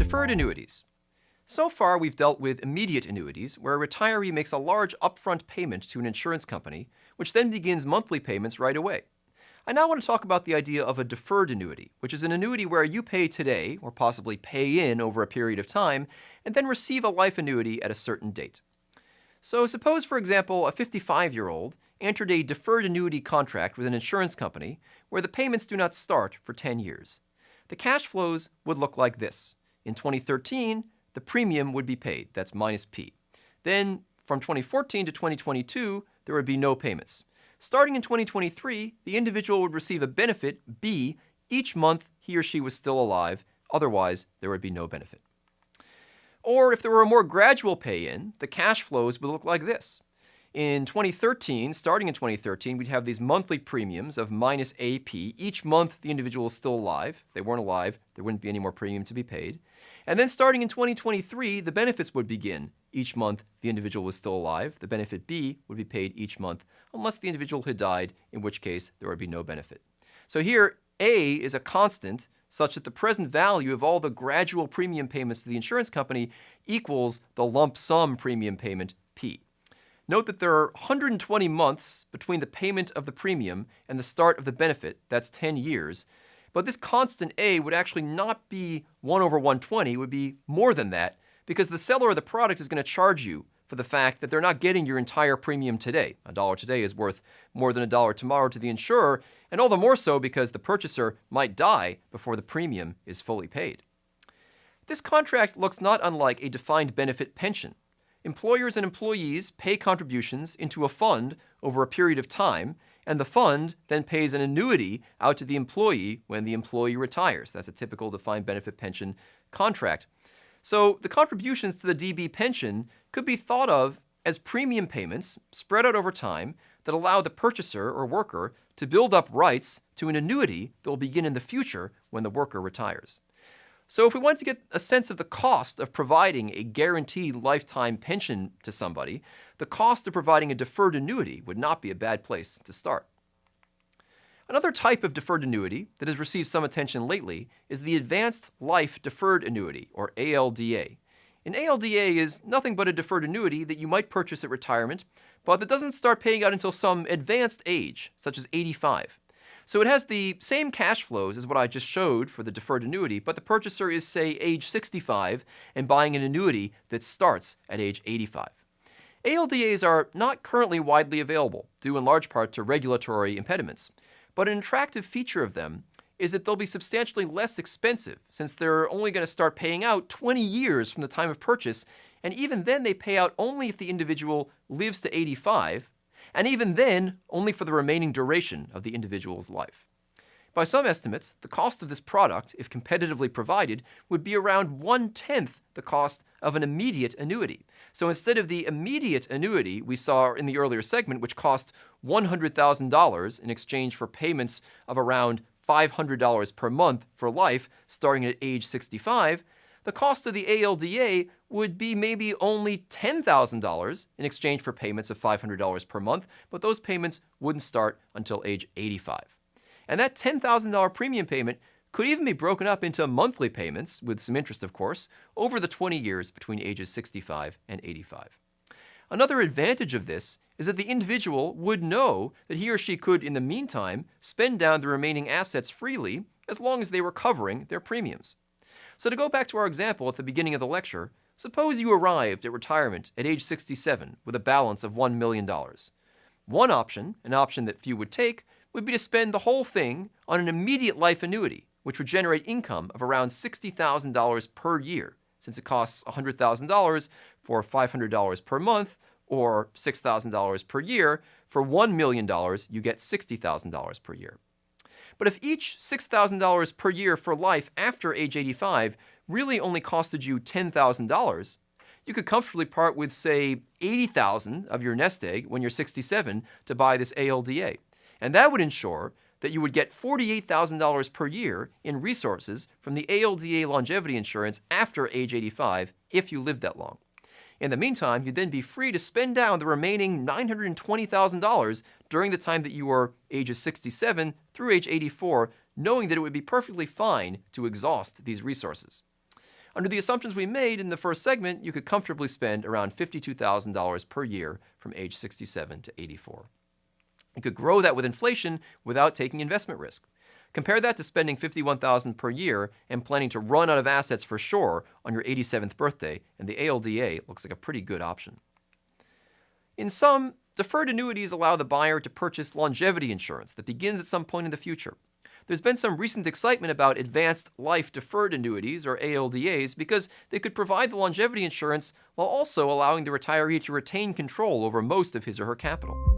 Deferred annuities. So far, we've dealt with immediate annuities, where a retiree makes a large upfront payment to an insurance company, which then begins monthly payments right away. I now want to talk about the idea of a deferred annuity, which is an annuity where you pay today, or possibly pay in over a period of time, and then receive a life annuity at a certain date. So suppose, for example, a 55-year-old entered a deferred annuity contract with an insurance company where the payments do not start for 10 years. The cash flows would look like this. In 2013, the premium would be paid, that's minus P. Then, from 2014 to 2022, there would be no payments. Starting in 2023, the individual would receive a benefit, B, each month he or she was still alive, otherwise there would be no benefit. Or if there were a more gradual pay-in, the cash flows would look like this. In 2013, starting in 2013, we'd have these monthly premiums of minus AP. Each month the individual is still alive. If they weren't alive, there wouldn't be any more premium to be paid. And then starting in 2023, the benefits would begin. Each month the individual was still alive. The benefit B would be paid each month unless the individual had died, in which case there would be no benefit. So here, A is a constant such that the present value of all the gradual premium payments to the insurance company equals the lump sum premium payment, P. Note that there are 120 months between the payment of the premium and the start of the benefit, that's 10 years, but this constant A would actually not be 1 over 120, it would be more than that, because the seller of the product is going to charge you for the fact that they're not getting your entire premium today. $1 today is worth more than $1 tomorrow to the insurer, and all the more so because the purchaser might die before the premium is fully paid. This contract looks not unlike a defined benefit pension. Employers and employees pay contributions into a fund over a period of time, and the fund then pays an annuity out to the employee when the employee retires. That's a typical defined benefit pension contract. So the contributions to the DB pension could be thought of as premium payments spread out over time that allow the purchaser or worker to build up rights to an annuity that will begin in the future when the worker retires. So if we want to get a sense of the cost of providing a guaranteed lifetime pension to somebody, the cost of providing a deferred annuity would not be a bad place to start. Another type of deferred annuity that has received some attention lately is the Advanced Life Deferred Annuity, or ALDA. An ALDA is nothing but a deferred annuity that you might purchase at retirement, but that doesn't start paying out until some advanced age, such as 85. So it has the same cash flows as what I just showed for the deferred annuity, but the purchaser is, say, age 65 and buying an annuity that starts at age 85. ALDAs are not currently widely available, due in large part to regulatory impediments, but an attractive feature of them is that they'll be substantially less expensive since they're only going to start paying out 20 years from the time of purchase, and even then they pay out only if the individual lives to 85, and even then, only for the remaining duration of the individual's life. By some estimates, the cost of this product, if competitively provided, would be around 1/10 the cost of an immediate annuity. So instead of the immediate annuity we saw in the earlier segment, which cost $100,000 in exchange for payments of around $500 per month for life starting at age 65, the cost of the ALDA would be maybe only $10,000 in exchange for payments of $500 per month, but those payments wouldn't start until age 85. And that $10,000 premium payment could even be broken up into monthly payments, with some interest of course, over the 20 years between ages 65 and 85. Another advantage of this is that the individual would know that he or she could, in the meantime, spend down the remaining assets freely as long as they were covering their premiums. So to go back to our example at the beginning of the lecture, suppose you arrived at retirement at age 67 with a balance of $1 million. One option, an option that few would take, would be to spend the whole thing on an immediate life annuity, which would generate income of around $60,000 per year, since it costs $100,000 for $500 per month, or $6,000 per year. For $1 million, you get $60,000 per year. But if each $6,000 per year for life after age 85 really only costed you $10,000, you could comfortably part with, say, $80,000 of your nest egg when you're 67 to buy this ALDA. And that would ensure that you would get $48,000 per year in resources from the ALDA longevity insurance after age 85 if you lived that long. In the meantime, you'd then be free to spend down the remaining $920,000 during the time that you were ages 67 through age 84, knowing that it would be perfectly fine to exhaust these resources. Under the assumptions we made in the first segment, you could comfortably spend around $52,000 per year from age 67 to 84. You could grow that with inflation without taking investment risk. Compare that to spending $51,000 per year and planning to run out of assets for sure on your 87th birthday, and the ALDA looks like a pretty good option. In sum, deferred annuities allow the buyer to purchase longevity insurance that begins at some point in the future. There's been some recent excitement about advanced life deferred annuities, or ALDAs, because they could provide the longevity insurance while also allowing the retiree to retain control over most of his or her capital.